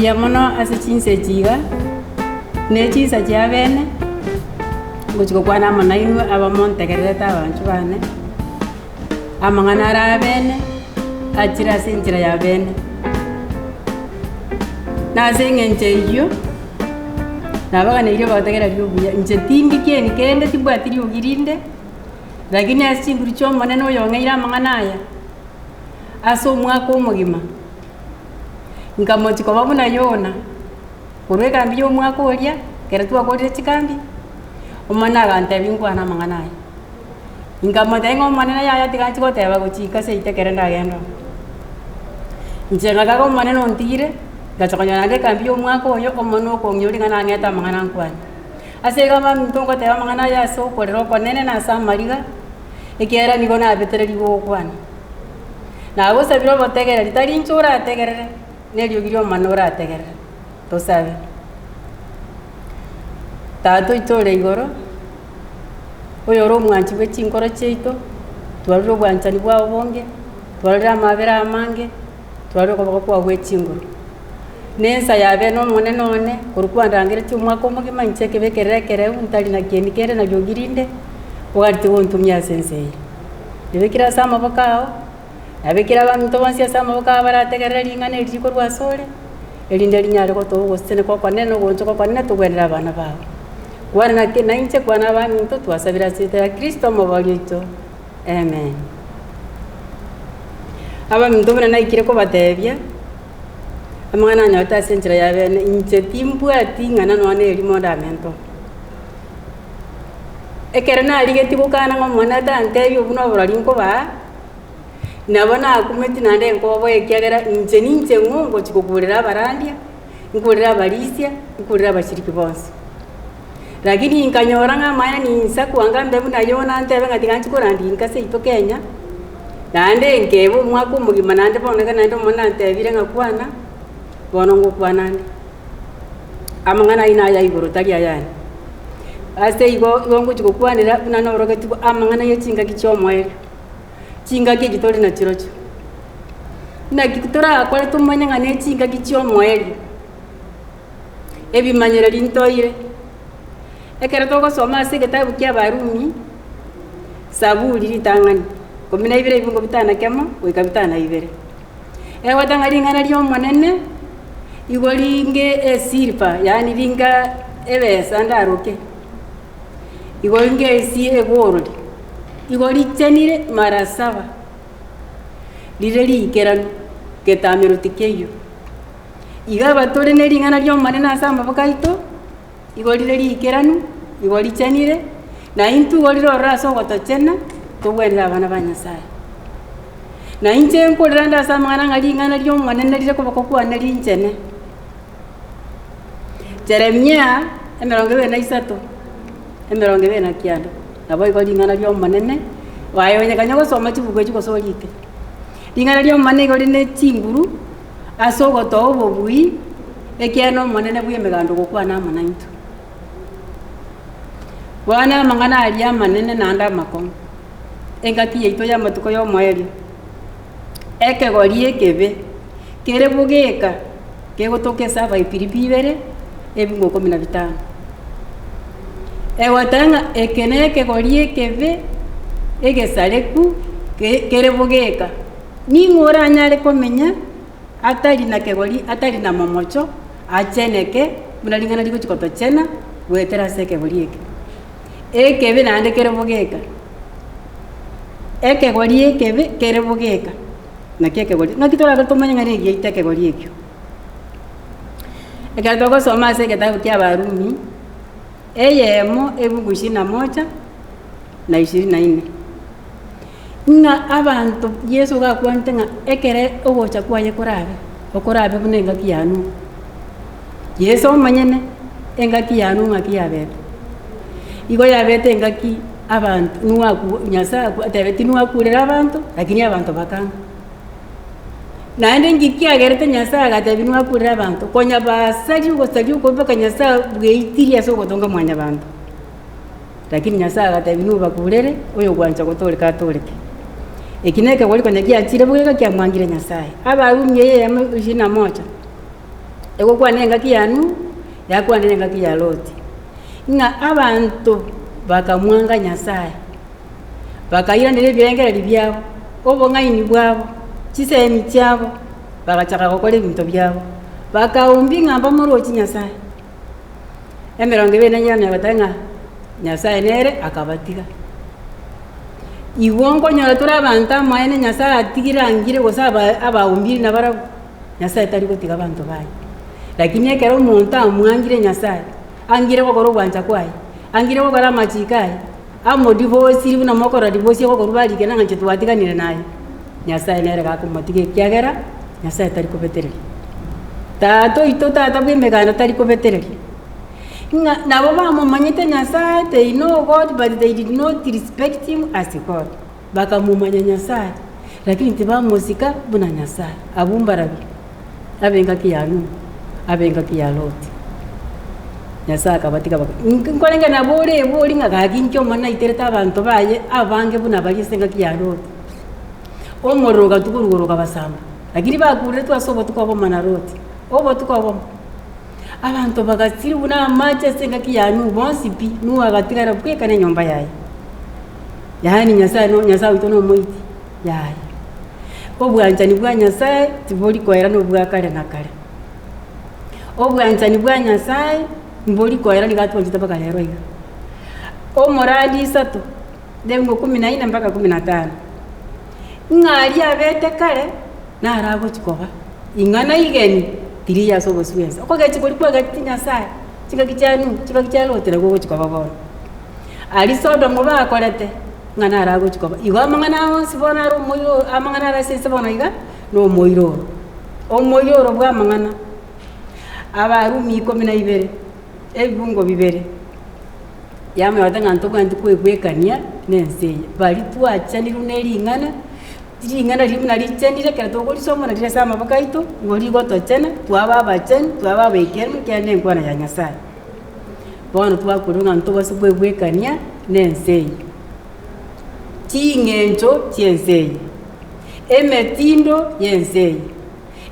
buya mono ase chinse chiga ne chisa chia bene ngochiko kwana amana inwe abamontegerete abanchu bane amang'ana ara bene achira ase enchera ya bene nase eng'enche eywo nabaganeire bagotegereria obuya inche tindi kieni kende tibwati riogirinde lakini ase chinguru chia omonene oyo ong'eire amang'ana aya ase omwaka omogima nkamochi koba buna yona korwa ekambi ya omwaka oria kera twakorire chikambi omonene agantebi nkwana amang'ana aya nkamoteba ng'a omonene yaya tigachi goteba gochika seite kere ndagenda inche ng'akaga omonene ontigire ngacha konyora naende ekambi ya omwaka oyo omonene okong'ia ng'a nang'ete amang'ana nkwane ase iga baminto nkoteba amang'ana aya ase okorera okonene na ase amariga ekiagera nigo nabetereri gokwana nagosabire obotegereri tari inche orategerere neriogi ria omonene orategerere tosabe tata oito ore igoro oyo ore omwanchi bwa chinkoro chiaito twarorire obwanchani bwabo bonge twarorire amabere amange twarorire okoboko kwabo bwa echinguru na ensa yabe na omonene one korwa kwandangereti omwaka omogima inche ekebekerera ekereu ntari na kieni kende nabiogirinde ogarete gontumia ase ensa eye ebekire ase amaboko ao nabekire abanto bonsi ase amaboko ao barategerera ring'ana eri rikorwa ase ore erinde rinyare gotoa ogosesene kokonene ogoncho kokonene togwenera abana babo kwana na inche kwana abaminto twasabire ase ya Kristo omobori oito amen. Abaminto buna naikire kobatebia amang'ana anyorete ase enchera ya bene inche timbwati ng'ana nonye erimo ndamento ekero narigeti gokana ng'a omwana atantebi obu na oborori nkobaa nabo nakumeti naende nkobo ekiagera inche ninche ng'o ngochi kokurera abarandia nkurera abarisia nkurera abashiriki bonsi lakini nkanyora ng'a maya ninsa kwanga mbebu nayo nantebe ng'a tiganchi korandinka seito Kenya naende nkebe omwaka omogima naende boneka naende omonene antebire ng'a kwana bono ngokwana nde amang'ana aino aya igoro tari ayane ase igo ngochi gokwanera buna norogeti amang'ana ya chingaki chia omoerio chingaki eki tori nachirocho naki torakore tomanye ng'a na chingaki chia omoerio ebimanyereri ntoire ekero togosoma ase egetabu kia Barumi Zaburi ritang'ani 12 ebingo bitana kemo goika bitana ibere egotang'a ring'ana ria omonene igo ringe esiliva yaani ringa ebesa ndaroke igo ringe esi egorori igo richenire mara 7 rire riikeranu getamerote keiyo iga batore ne ring'ana ria omonene ase amaboko aito igo rire riikeranu igo richenire na intu igo rirorora ase ogotochena togwenera abana ba Nyasaye na inche nkorera nde ase amang'ana ng'a ring'ana ria omonene rire koboko kwane rinchene Jeremia 23 29 nabo igo ring'ana ria omonene wayonyekanya gosoma chibuku echi gosorite ring'ana ria omonene igo rine chinguru ase ogotoa obobui ekiana omonene bwa emegando gokwana amana into bwana amang'ana aria amanene naende amakong'u engaki yaito ya amatuko ya omoerio ekegori ekebe kere bogeka kegotoka esaba epiripi ibere ebingo 15 egotang'a ekene ekegori ekebe egesareku kere bogeka ning'ora anyare komenya atari na kegori atari na momocho acheneke buna ring'ana rigochi gotochena gwetera ase ekegori eke ekebe naende kere bogeka ekegori ekebe kere bogeka naki ekegori ng'aki toragera tomanye ng'a negiaita ekegori ekio ekero togosoma ase egetabu kia Barumi eyemo ebungu 21 na 24 ng'a abanto Yesu gakwanete ng'a ekere ogocha kwaye okorabe buna engaki yanu Yesu omanyene engaki yanu ng'aki yabete igo yabete engaki abantu Nyasaye atebeti nwakurera abantu lakini abantu bakanga naende ngikiagerete Nyasaye agatebi nwakurera abantu konya basari ugosari ukombeka Nyasaye bweitirie ase ogotonga mwanya bantu lakini Nyasaye agatebi nubakurere oyo gwancha gotoreka atoreke ekineke gori konya kiachire bwega kiamwangire Nyasaye Abarumi eyemo 21 ego kwana engaki yanu yakwana engaki ya Loti nga abantu bakamwanga Nyasaye bakayiranira ebyengereri byabo obong'aini bwabo chisemi kyabo bagachaka gukora ebintu byabo bakaumbi ngamba murochi Nyasaye emirongo ibiri na nyanya batanga Nyasaye nere akabatiga iwongo nyora tura abantu amaene Nyasaye atigirangire gosaba abaumbiri na barabu Nyasaye tari gotiga abantu baye lakini ekero omonto amwangire Nyasaye angire gokora obwancha kwaye angire gokora amachikaye amodivosi buna mokora divosi gokora barike nang'anche twatiganire naye Nyasaye nere gakomotiga ekiagera Nyasaye tari kobetereri tato ito tata bwemegana tari kobetereri nabo bamumanyite Nyasaye, they know God but they did not respect him as God bakamumanya Nyasaye lakini tibamusika buna Nyasaye abumbarabi abengaki yanu abengaki ya Loti Nyasaye akabatika nkolenga nabore bori ngagakincho mana itereta abantu baye abange buna bagisengaki ya Loti omoroga tukurugoga basamba lakini bakure twasobo tukabo mana Loti obo tukabo abantu bagatsiri buna amache sengaki yanu bonsipi nu agatigara kwekane nyomba yaye yani Nyasaye no Nyasaye itono moiti yaye obwanjani bwa Nyasaye tibori koera no bwa kare na kare obwanjani bwa Nyasaye mbori koera ni gatu njita baka lero iga omoradi sato dengo 14 mpaka 15 ngari abete kare na arago chikoba ingana igeni tiriya sobo suensa ko gachi bori kwa gati Nyasaye chika kichalo tira go chikoba bona ali sodo ngo bakorete ngana arago chikoba igo mangana sibona ro moyo amangana ra sese bona iga no moiro o moiro bwa mangana abarumi 12 ebungo bibere yame watanga ntobwa ndikwekania nenseye bali twacha niruneri ingana ingana rimuna lichendire kera tokori somo na diresa mabakaito ngori goto chena twaba bachen twaba bekemu kyane nkwana ya Nyasaye bono twakurunga ntoba subwekania nenseye chingencho chienseye emetindo yenseye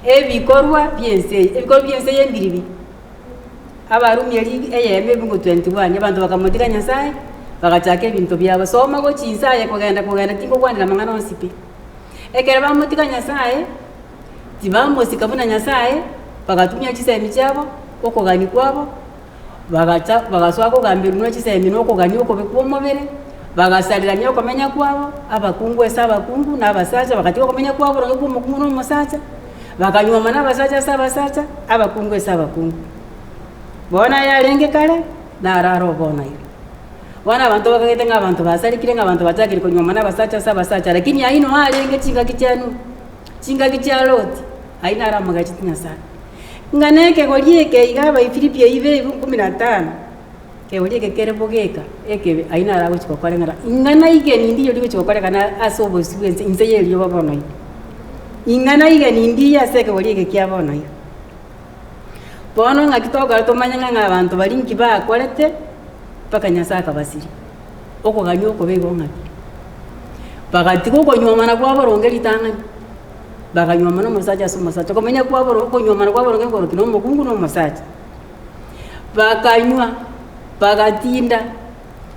ebikorwa byenseye ebikorwa byenseye ndiribi abarumi yali eyeme bungo 21 abantu bakamotika Nyasaye bagachaka ebintu byabo soma go chinsaye kugenda tingo kwandira mangana osipi ekere bamotika Nyasaye tibamosika buna Nyasaye bagatumya chisemi cyabo okogani kwabo bagaswa kugambira no chisemi no kogani okobekuomobere bagasalira nyo komenya kwabo abakungu esabakungu nabasacha bakati komenya kwabo rongo kumukungu no musacha bakanywa mana basacha sabasacha abakungu esabakungu bona yarenge kale nararo bona iyo wana abantu bakagete ngabantu basalikire ngabantu batakiri konywa mana basacha sabasacha lakini aino arenge chinga kicha Loti aina aramaga chitina sana nganeke golieke igaba ifilipia ibe 15 ke golieke kerebogeka eke aina arago chikokore ngara ingana igeni ndiyo liwe chikokore kana asobo sibenze inzeye liyo babona iyo ingana igeni ndiya seke golieke kyabona iyo bono ngakitoga tomanya ngabantu balingi bakorete paka Nyasaye akabasiri okoganyo okobego ngaki bagatiko konywamana kwaboronge litangani baganywamana musaja sumasacha komenya kwaboro konywamana kwaboronge ngoro kino mukungu no musacha bakanywa bagatinda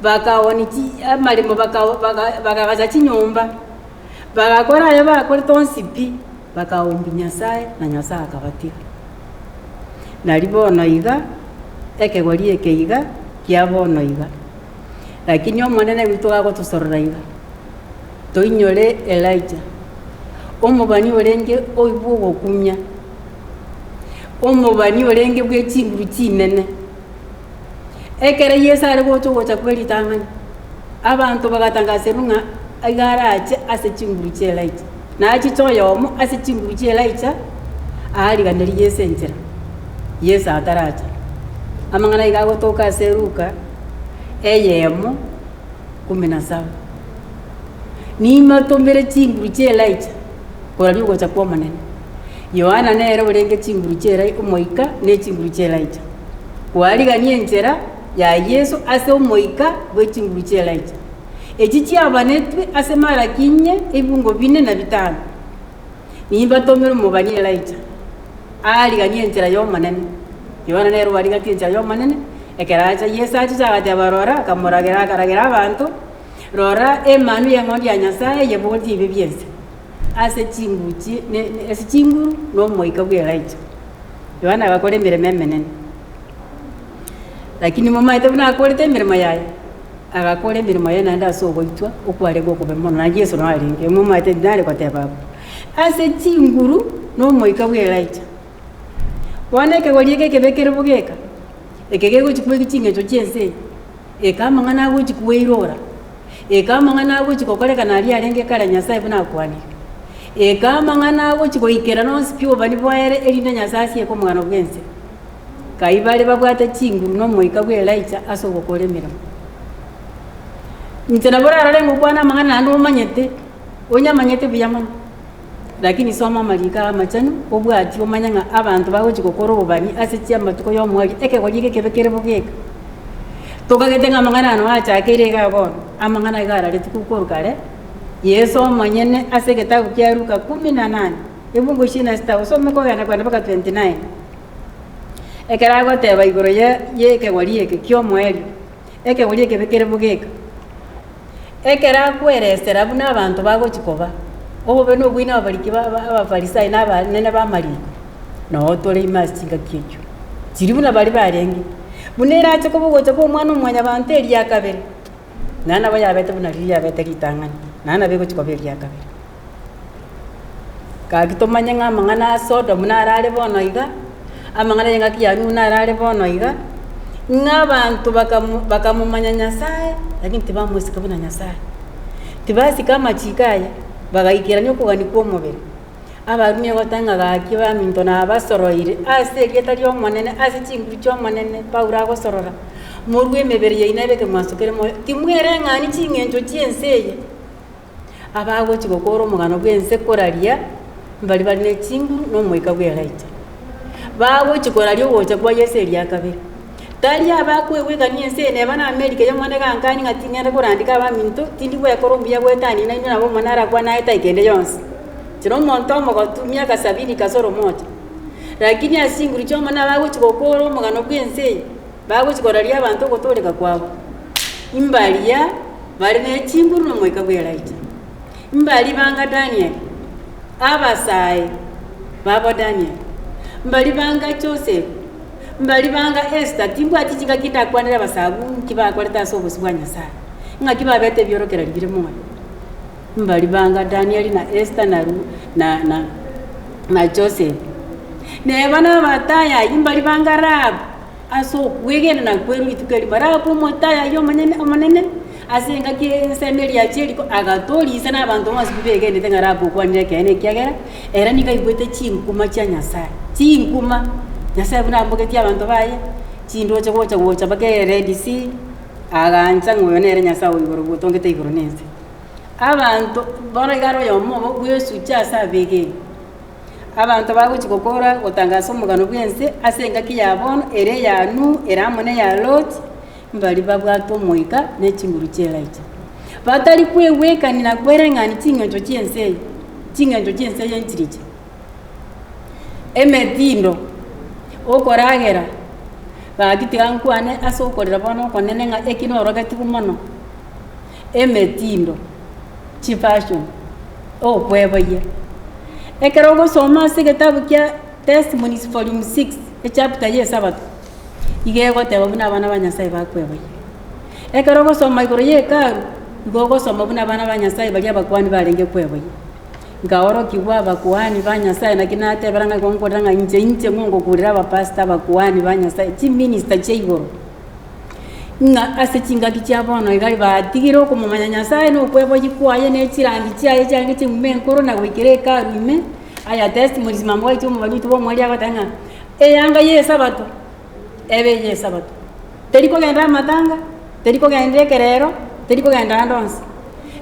bakaoniki amalimo bakagaza chinyomba bagakora ya bakora tonsipi bakaombi Nyasaye na Nyasaye akabatika nalibona iga ekegori ekeiga kiabono iga lakini omonene witu gago tusorora iga toinyore Elijah omubani orenge oibu gokumya omubani orenge bwe chinguru chinene ekere Yesu ari gocha kweli tangani abantu bagatangaserunga agarache ase chinguru che Elijah na achitoyomo ase chinguru che Elijah ali ganeri Yesu enjera Yesu ataracha amangana igago toka seruka eyemo 17 ni matombere chinguru che Elijah korari gocha kwa manene Yohana nere urenge chinguru che Elijah umoika ne chinguru che Elijah kwali ganie njera ya Yesu ase umoika bwe chinguru che Elijah echichi abanetwe ase mara kinye ebungo 4 na 5 ni batomero mubani Elijah aliganie enchera y'omonene yoona nero arigatie enchera y'omonene ekeracha Yesu achagate barora akamuragira akaragira abantu rora emanu y'eng'ondi ya Nyasaye yeboti ibi biense ase chinguchi ase chinguru no moika bwe right yoona agakora emiremo emenene lakini momaete buna akorete emiremo yaye agakora emiremo yaye naende ase ogoitwa okwarega okobe mono na Yesu no aringe momaete ndare koteba ase chinguru no moika bwe right wana ekegori eke ekebekere bugeka ekegegochikwa ekichingecho chiense ekamang'ana agochikwa eirora ekamang'ana agochikokoreka ali arenge kara Nyasaye buna akwanire ekamang'ana agochikoikera nonsi pio bani bwaere erinde Nyasaye asieko omogano bwense kaibare babwate chinguru no moika bwe Elijah ase ogokora emiremo nche naborarare ngokwana amang'ana naende onyamanyete buya mono lakini soma amarika amachanu obwati omanya ng'a abantu bagochigokora obobani ase chiamatuko y'omwari ekegori eke ekebekere bugeka tokagete ng'a amang'ana ano achakeire iga bono amang'ana iga arareti kukorukare Yesu omonyene ase egetabu kia Luka 18 ebungo 26 osome kogenda kwenda mpaka 29 ekero agoteba igoro ya ekegori eke kia omweri ekegori ekebekere bugeka ekero akweresera buna abantu bagochikoba obobe nobwina abariki abafarisai n'abanene b'amariko no tore imasi chingakiecho chiri buna bari barenge buna erache kobogocha ko omwana omwanya abantu eria kabere nana bayabete buna riria yabete ritang'ani nana begochikoba eria kabere kagitomanye ng'a amang'ana Sodomu narare bono iga amang'ana y'eng'aki ya Nuhu narare bono iga ng'a abantu bakamumanya Nyasaye lakini tibamwesika buna Nyasaye tibasika amachiko aya bagaikirania okogani kwa omobere abarumi egotang'a gaki baminto nabasoroire ase erieta ria omonene ase chinguru chia omonene Paulo agosorora morwa emebere yaino ebeke mwasokere moyo timwere ng'ani ching'encho chiense eye abagochigokora omogano bwense koraria mbari bari na chinguru no moika bwe Elijah bagochikoraria ogocha kwa Yesu eria kabere tari abakwegwekania ense neba na Amerika yomone gankani ng'a ting'ende korandika abaminto tindi gwekora omuya gwetani naino nabo omonara kwa naeta ikende yonsi chiro omonto omogotu miaka 70 kasoro moja lakini ase chinguru chia omone bagochigokora omogano bwense eye bagochikoraria abantu ogotoreka kwabo imbaria bari na chinguru no moika bwe Elijah mbali banga Daniel abasae babo Daniel mbali banga Joseph mbali banga Esther timbwati chinga kindakwanira basabu kibakoreta ase obosi bwa Nyasaye ng'a kibabete biorokera libire moyo mbali banga Daniel na Esther na Joseph neba nabataya imbali banga Rahabu aso wegenda na kweru itukeri Rahabu motaya yo omonene ase eng'aki ensemeri ya Jeriko agatorisa n'abantu bose begendete ng'a Rahabu okwanire kene kiagera era nikaibwete chinkuma chia Nyasaye chinkuma Nyasaye buna ambogetie abantu baye chindoche gocha bake Red Sea agancha ng'oyo nere Nyasaye igoro gotongete igoro nense abantu bono igaro yomo bwesucha ase abege abantu bagochigokora gotangasa omogano bwense ase eng'aki ya bono ere ya Nuhu ere amone ya Lot mbali babwate omoika ne chinguru chia Elijah batari kwegwekani na kwereng'ani ching'encho chiense enchiriche emetindo okoragera bagitiga nkwane ase okorera bono okonene ng'a ekino orogetigu mono emetindo chifashion okweboyia ekero ogosoma ase egetabu kia Testimonies volume 6 echapter ya 7 iga egoteba buna abana ba Nyasaye bakweboyia ekero ogosoma igoro ya ekaru igo ogosoma buna abana ba Nyasaye baria abakwani barenge kweboyia ngaorokigwa abakuhani ba Nyasaye naki natebera ng'a igonkorera ng'a inche ng'ongokurera abapasta abakuhani ba Nyasaye chiminister chia igoro ng'a ase chingaki chia bono igari batigire okomomanya Nyasaye na okweboyia kwaye na echirangi chiaye chiange ching'uma enkoro na goikera ekaru ime aya Testimonies mambo gaitu omobani oitu bomwari agoteba ng'a eyanga ya esabato ebe ya esabato teri kogenda amatanga teri kogenda ekerero teri kogenda ndonsi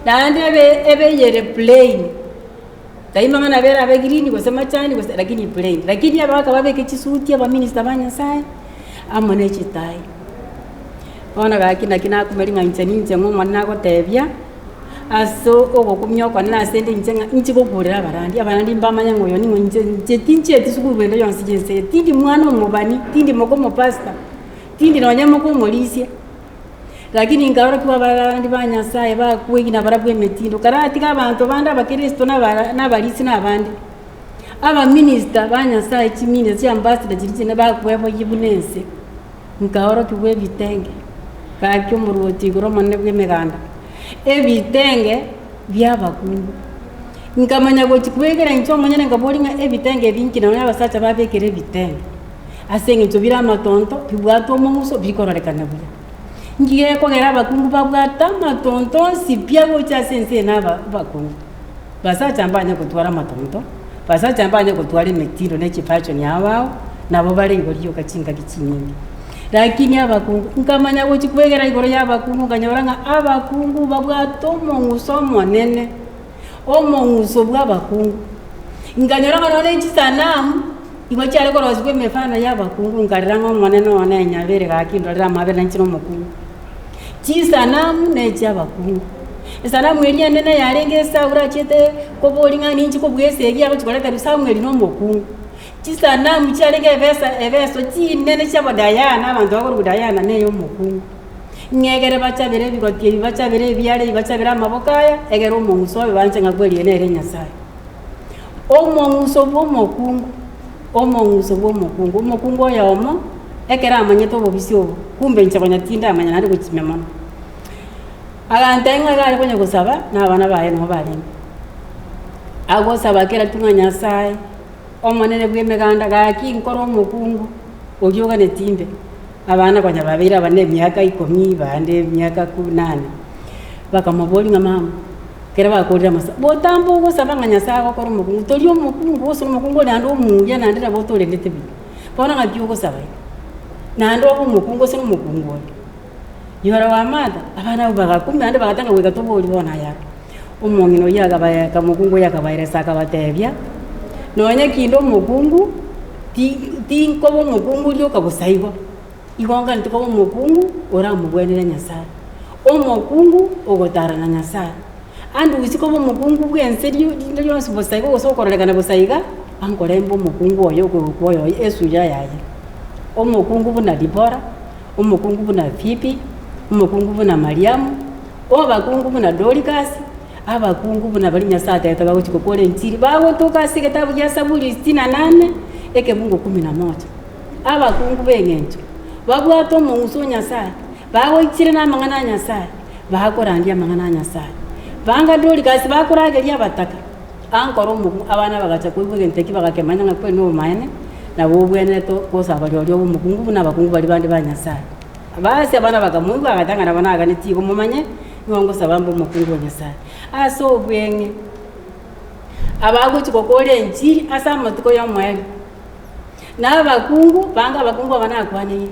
naende ebe yere plain taima ngana bera abe green gose machani gose lakini plain lakini abaka babeke chisuti aba minister ba Nyasaye amone chitai ona gaki nakina kumeri ng'anche ninche ng'omwana gotebia aso ogokumya kwa na sende njenga nchiko kurera abarandi mbamanya ngoyo ni nje tinche tisukuru bendo yonsi jense tindi mwana omubani tindi moko mo pastor tindi nonyama ko molisia lakini ngaro kwa barandi banyasaye bakwegi na barabwe metindo karati kabantu banda bakristo na balisi na bandi aba minister banyasaye chimine cia ambassador chiritsine bakwebo yibunense ngaro kibwe bitenge kakyo muruti goro monne bwe meganda ebitenge byabakungu nkamanya gochikwegera ncho manyane ngabolinga ebitenge binki na abasacha babekere ebitenge asenge nchobira amatonto bibwato omuso bikororekana buya ngiye kogera abakungu babwata amatonto sipya gocha sense naba bakungu basacha mbanya kutwara amatonto basacha mbanya kutwara emetindo nechipacho nyabao nabo bari igoriyo kachinga kichinyingi lakini abakungu nkamanya gochikwegera igoro yabakungu kanyoranga abakungu babwato omonguso monene omonguso bw'abakungu nkanyoranga none chisanamu igo chale korosibwe mefano yabakungu nkariranga omonene one nyabere gakindorera amabere nchino omokungu chisanamu nechiabakungu esanamu eria nene yarenge esaura chete kobolinga ninchi kobwesegi abo chikoleta bisamweli n'omokungu chisanamu chiarenge ebeso chinene chiabodayana abantu bakorudayana neyo omokungu ngegere bachabere bigotie bachabere ebyare bachabere amabokaya egere omonguso banje ngagwerie nere nyasaye omonguso bw'omokungu omokungu oyomo ekera amanyete obobisi obo kumbe nchabanyatinda amanya nari gochimemana agantenga gari konye gusaba n'abana baye no barimo agosaba kera tunga nyasaye omonene bw'emeganda gaki nkoro omokungu ogyoga netimbe abana kwanya babira bane myaka 10 bande myaka 8 bakamubolinga mama kera bakorera masa botambo gosaba nyasaye gokora omokungu toli omokungu gosoma omokungu nando omuya nandira botolendete bi bona ngabyo gosaba nando omokungu sino omokungu yora wa mata abana bagakumya ande bagatanga wega toboli bona ya omongino yaga bayaka omokungu yakabaire saka batebya nonye kindo omokungu ti nkobo omokungu lyoka busaibo igonga ntiko omokungu ora mugwenera nyasaye omokungu ogotara na nyasaye andu usiko omokungu bwenserio ndyo sibosaigo gosokorrekana bosaiga ankorembo omokungu oyo koyo esuya yaye omokungu buna Dibora omokungu buna Fipi omokungu buna Mariamu obakungu buna Dorcas abakungu buna bali nyasaye tata bagochiko kole ntiri bagotoka sigetabu ya Saburi 68 ekebungo 11 abakungu bengencho babwato omonguso nyasaye bagoichire na mangana nyasaye bakorandia mangana nyasaye banga Dorcas bakorageria bataka ankoro omokungu abana bagacha kuibwe nteki bagakemanya ngakwe no maene na bobwene to kosaba lyo omokungu buna abakungu bali bandi ba nyasaye basi abana bagamuibwa agatanga na bana aganitigo mumanye ngongo sabambo omokungu nyasaye aso obwenge abagochiko kole njiri asa amatuko yomweli n'abakungu banga abakungu abanakwane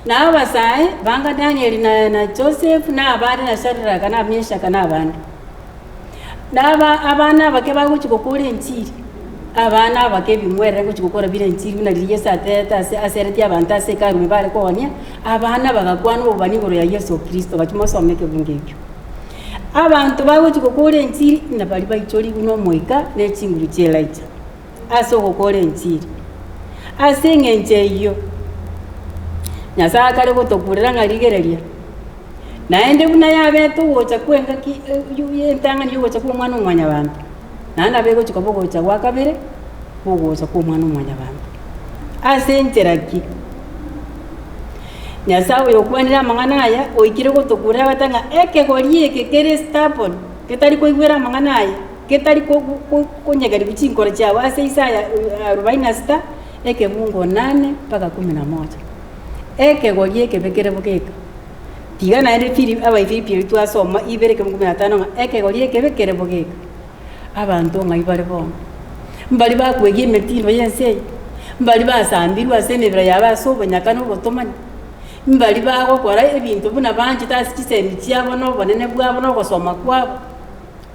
n'abasaye banga Daniel na Joseph n'abandi na Shadraka na Meshach n'abandi abana bake bagochiko kole njiri abana bake bimwere gochiko kora bire njiri na liye sateta asereti abantu asekaru bari konia abana bagakwana obanigoro ya Yesu Kristo bakimosomeke bungekyo abantu bagochiko kole njiri na bali baichori kuno moika n'echinguru chelaija aso gokole njiri asenge njeyo nyasaye kare gotokurira ngarigereria naende buna yabeto gocha kwenga ki yentanga niyo gocha ku mwana omwanya bantu nanda bego chikobo gocha gwakabere gocha ku mwana omwanya bantu asenteraki nyasaye yokwanira mangana aya oikire gotokurira batanga ekegorie kekere stapon ketari koigwera mangana aya ketari konyegari bichinkora chawa ase Isaya 46 ekebungo 8 mpaka 11 ekegorie kebekere bokeka tiga na ere Filipi aba Filipi twasoma ibere ke 15 ekegorie kebekere bokeka abantu ngai bari bon mbali bakwegie metindo yense mbali basambirwa asemebera yabasobo nyakano botomani mbali bagokora ebintu buna banje tasikisemi chiabo no bonene bwabo no gosoma kwabo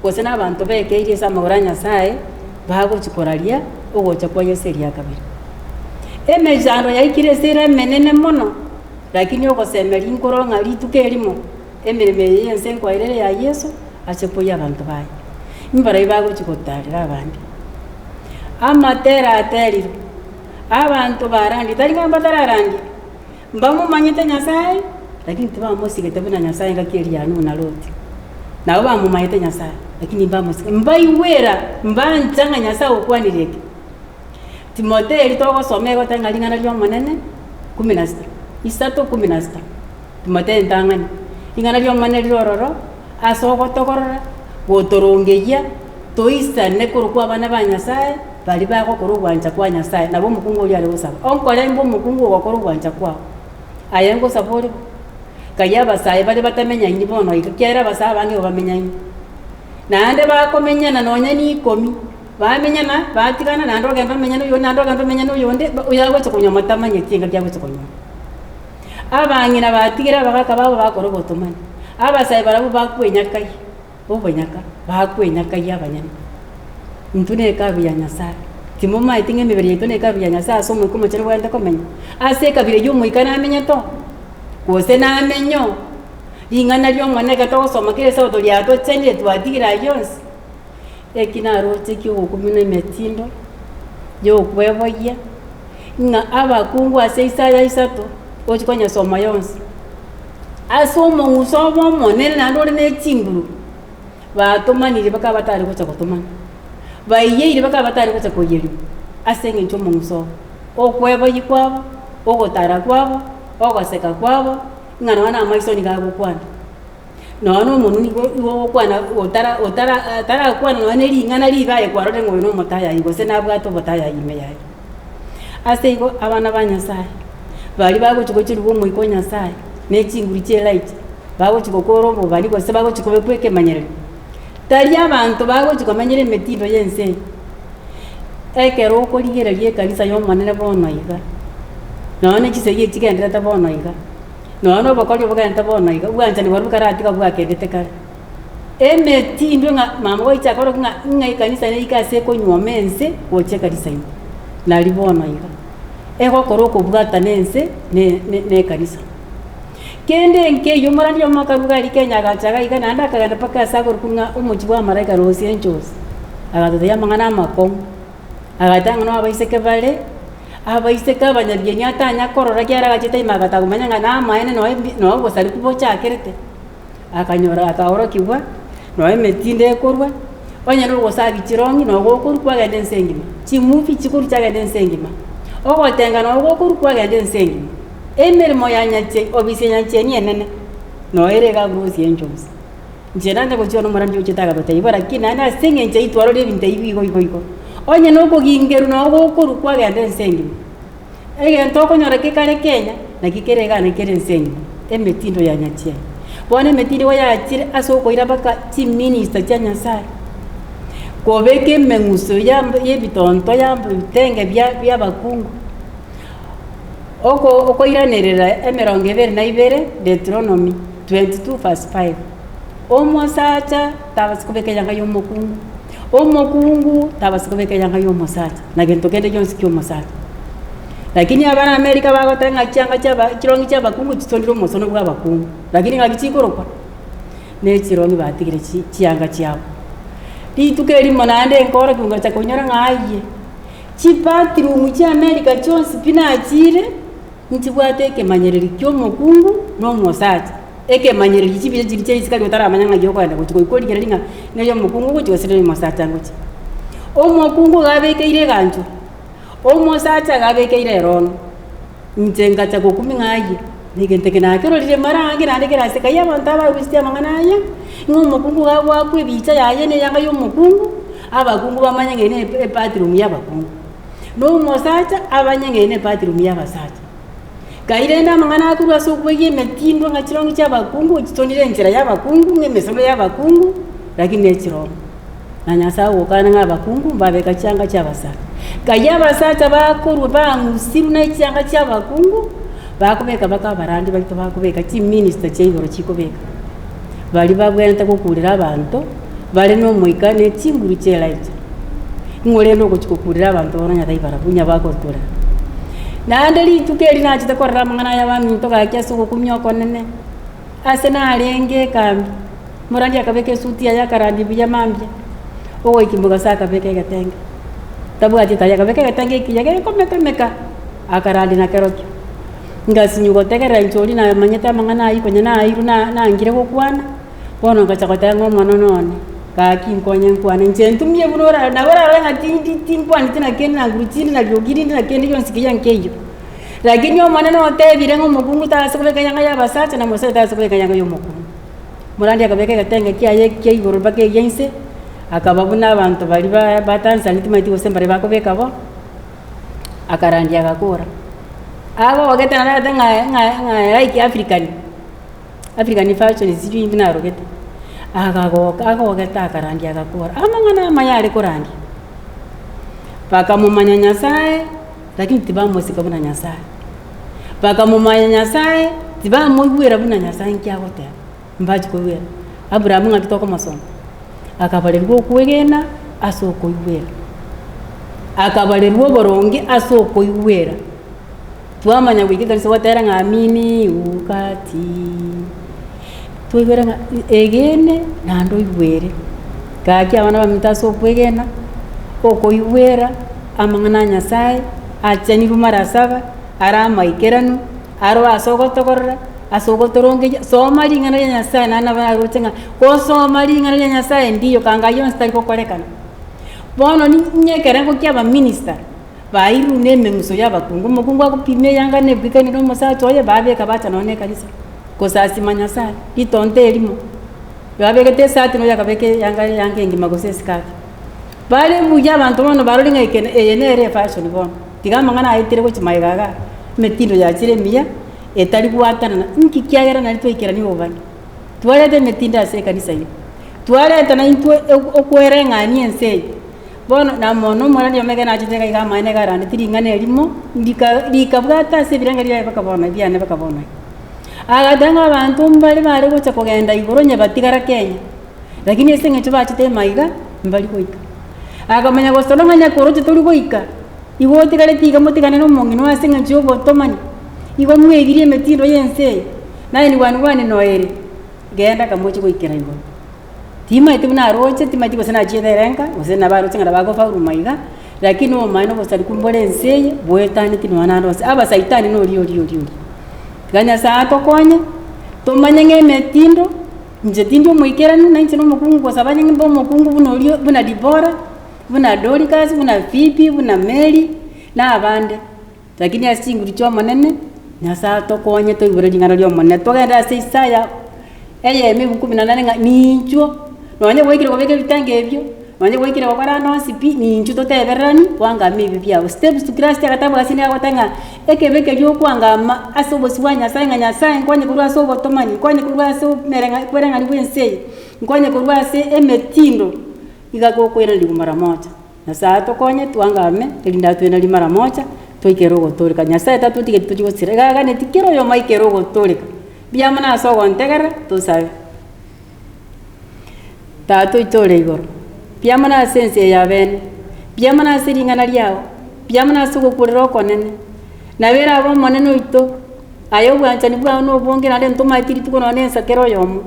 kose n'abantu bekeire samagora nyasaye bagochikoraria ogocha kwa Yesu eria kabiri emejano yaikire sere menene mono lakini ogosemeri nkoro ngari tukerimo emirime yense nkwairere ya Yesu asepoya abantu baye imbara ibagochikotarira abandi amatera aterire abantu barandi tari ngamba tararandi mbamumanyite Nyasaye lakini tibamusigete buna Nyasaye ngakeria na Loti nabo bamumanyite Nyasaye lakini mbamusigete mbaiwera mbanjanga Nyasaye ukwanireke Timotheo litogosomego tangalingana lyo monene 16 isato 16 Timotheo ntangani ingana lyo monene lyororo asogotokorora gotorongeya toisane kurukwa bana ba Nyasaye bali bako kurugwanja kwa Nyasaye nabo mukungu uli ali usaba onkole mbo mukungu wakorugwanja kwao ayengo sapori kaya basaye bali batamenya indi bono ikera basaba bange bamenya indi nande bakomenyana nonya ni 10 bamenyana batigana nando gamba menyana yo nando gamba menyana yo nde uyago cyokunya matamanye tinga cyangwa cyokunya abangina batigira bakaka babo bakorobotomani abasaye barabu bakwenya kai obonyaka bakwenya kai abanyana ntune kabi ya Nyasaye timoma itinge mibiri yetu ne kabi ya Nyasaye so mu kuma cyero wenda komenya ase kabire yo mu ikana amenya to kose na amenyo ingana lyo mwana gato soma kire so to lya to tsende twatigira yonse ekina rote kyo kumina metindo yo kweboya nga abakungu ase isaya isato ochikonya soma yonse asomo musomo monene nandore ne chinguru batomanire baka batari kucha kutomana bayiye baka batari kucha koyeri asenge ncho muso okweboyi kwabo ogotara kwabo ogoseka kwabo ngana wana amaiso nigago kwana no munu ni wo kwana otara kwana no ne lingana libaye kwarore ngo no motaya igo se nabwato botaya ime yayi asego abana ba Nyasaye bali bago chikochiri bo mu ikonya Nyasaye ne chinguri che light bago chikokoro bo bali go se bago chikobe kweke manyere tari abantu bago chikomanyere metindo yense ekero okorigera lie kanisa yo manene bono iga none chiseye chigendera ta bono iga no bakori bogenda bono iga bwanja ni waruka ratika bwakendete kare emetindo nga mama goicha koro nga ikanisa ne ikase konywa mense goche kanisa ino nali bono iga ego koroko bwata nense ne kanisa kende nke yo marani yo makaruga likenya gachaga iga nanda kaganda paka sagor kunga umuchi wa maraika rosi enchos agado ya mangana makom agatanga no abaiseke bale abaiseka abanyabyenya atanya korora kyara gachita imagata kumanya ngana maene no bosari kubocha akerete akanyora akahoro kiwa no emetinde korwa onyero gosabi chirongi no gokuru kwa gende nsengima chimufi chikuru cha gende nsengima ogotenga no gokuru kwa gende nsengima emerimo yanyache obisenya ni enene no erega grusi enjoms njeranda ko chono marandi uchitaga bata ibara kinana senge nche itwaro de binte igo onye no kogingeru no gokuru kwa gende nsengima ege ntoko nyora kikare Kenya na kikerega ne kere nsengima emetindo yanyache bone metindo yachire asoko ira baka chi minister cha Nyasaye kobeke menguso yebitonto yambutenge bya bakungu oko iranerera emerongo ebere na ibere Deuteronomy 22:5 omosacha tabasikobeke yanga yomokungu omokungu tabasikobeke yanga yomosacha na gento kende jonsi kyo mosacha lakini abana America bagotenga cyanga cyaba kirongi cyaba kungu kitondiro mosono bwa bakungu lakini ngagichikoropa ne kirongi batigire cyanga cyabo litukeri monande nkora kunga takonyora ngaye chipatru cha America chonsi pinachire ntibwateke manyereri kyo mokungu no mosacha eke manyereri chibire chiri chisikali utara amanyanga yo kwenda kuti koikorigera linga neyo mokungu kuti wasire mosacha ngochi omokungu gabeke ire ganjo omosacha gabeke ire rono ntenga cha kokumi ngaye nigenteke na kero lire marangi na ndekera seka yabantu ababistia manganaye ngomokungu gabwa kwebicha yaye ne yanga yo mokungu abakungu bamanyenge ne epatrum yabakungu no mosacha abanyenge ne epatrum yabasacha kairenda mangana kurwa sokweye metindo ngachirongi chabakungu chitondire njira yabakungu ngemesono yabakungu lakini echirongo na Nyasaye okana ngabakungu babeka cyanga cyabasaka kayabasacha bakorwa bamusiru na cyanga cyabakungu bakubeka baka barandi balito bakubeka chi minister cy'igoro chikobeka bali bagwenta kukurira abantu bali no muikane chinguru cyelaita ngore no kuchikukurira abantu baranya daibara bunya bakotora nandeli tukeli na chitakorra mangana ya bami to ga kyaso kumyoko nene asena alenge kambi Morandi akabeka esuti ya karandi buya mambia ogo ikimbuga sa akabeka egetenge tabu ati taya akabeka egetenge ikiyage komeka akarandi na kerokyo ngasinyugo tegera inchori na manyeta mangana ayi konya na ayiru na ngire gokwana bono ngachakota ngomwana none kaki nkonye nkwana njentumye bunora na bora ngati tinkwani tina kenna ngurutini na byogiri na kende yo nsikiya nkeyo lakini yo mwana no tebire ngo mukungu ta sekubeka yanga ya basacha na mose ta sekubeka yanga yo mukungu Morandi akabeka gatenge kiaye igoro bake yense akababuna abantu bali batanza nitimati gosembare bakobeka bo akarandi agakora abo wageta na nga like African fashion sijui mbina rogeta ako wageta akarandi agakora amangana mayare korandi paka mumanya Nyasaye lakini tibamo sikabuna Nyasaye paka mumanya Nyasaye tibamo gwera buna Nyasaye nkiagote mbaji kuwera Abrahamu ngakitoko masomo akabalerwa kuwegena asoko iwera akabalerwa boronge asoko iwera twamanya wiki kanisa watera ngamini ukati twegera egene nando iwere kaki abana bamitaso kwegena oko iwera amangana Nyasaye achani rumara saba arama ikeranu aro asogotokorra asogotoronge somali ngana ya Nyasaye nana barutenga ko somali ngana ya Nyasaye ndiyo kanga yonsta iko korekana bono nyekera ko kyaba minister bairu neme muso yabakungu mukungu akupime yanga nebikani no musacho ye babeka bacha none kanisa ko sasi Nyasaye itonte elimo babekete sati no yakabeke yanga ngima gosesika bale buya abantu bono barolinga ikene enere fashion bono tigama ngana aitere ko chimaigaga metindo ya chiremia etali kuatana nki kyagera na litwe ikirani obani twalete metinda se kanisa yi twalete na intwe okwerenga ni ense bono na mono morani omega na chiteka iga mane garande tiringane elimo likabwata se biranga lya bakabona byane bakabona agadanga abantu mbali bari gocha kugenda igoronya batigara Kenya lakini ese ngecho bachite maiga mbali koika agamanya gosononganya koroje tuli koika igoti kale tiga motigane no mongino ase ngecho botomani igo mwegirie metindo yense naye ni wanwane noere genda kamochi koikera igo tima ituna roche tima tiko sana chiederenga usena baro tsinga bago fa rumaiga lakini o maino bosali kumbole enseye boetani tino wanandose aba saitani no rio ganya sa to konye to manyenge metindo nje tindo moikera na nchino mukungu kwa sabanya ngimbo mukungu buno rio buna Dibora buna Dorcas buna Fipi buna Mary na abande lakini asinguri cho manene Nyasaye to konye to ibure jingana lyo monne to genda se Isaya eye mi 18 ninjo nonye wekire kobeke bitange ebyo nonye wekire bakara no sipi ninjo to teberani wanga mibi bya steps to Christ akatabu asini agotanga ekebeke lyo kwanga asobosi wa Nyasaye nga Nyasaye konye kurwa so botomani konye kurwa so merenga kwerenga libwense konye kurwa se emetindo igagokwera ndi mara moja Nyasaye to konye twangame elinda twena li mara moja toikero gotoleka Nyasaye tatu tige tujigo sirega gane tikero yo maikero gotoleka biamana so gontegera to sabe tato itole igoro biamana sense ya ben biamana siringana lyao biamana sugo kurero konene nabera abo moneno ito ayo bwanchani bwa no bonge nale ntoma itiri tuko none sakero yomo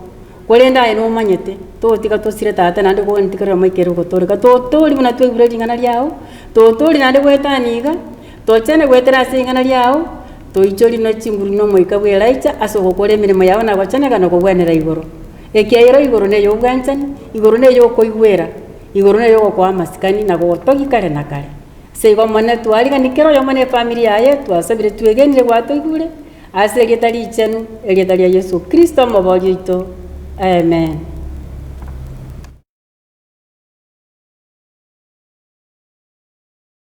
kolenda eno manyete to tika to sire tata nande ko ntikero maikero gotoleka to toli buna twe buringana lyao to toli nande kwetaniga tochene gwetera singana lyao toichori no chinguru no moika bwelaicha asoko kore mirimo yao na gwachane kana kugwenera igoro ekiairo igoro ne yobwanchani igoro ne yo koigwera igoro ne yo kwa masikani na gotogi kare na kare seigo mone twaliga nikero yo mone familia yetu asabire twegenire gwatoigure ase getari chenu egetari Yesu Kristo mabogito amen.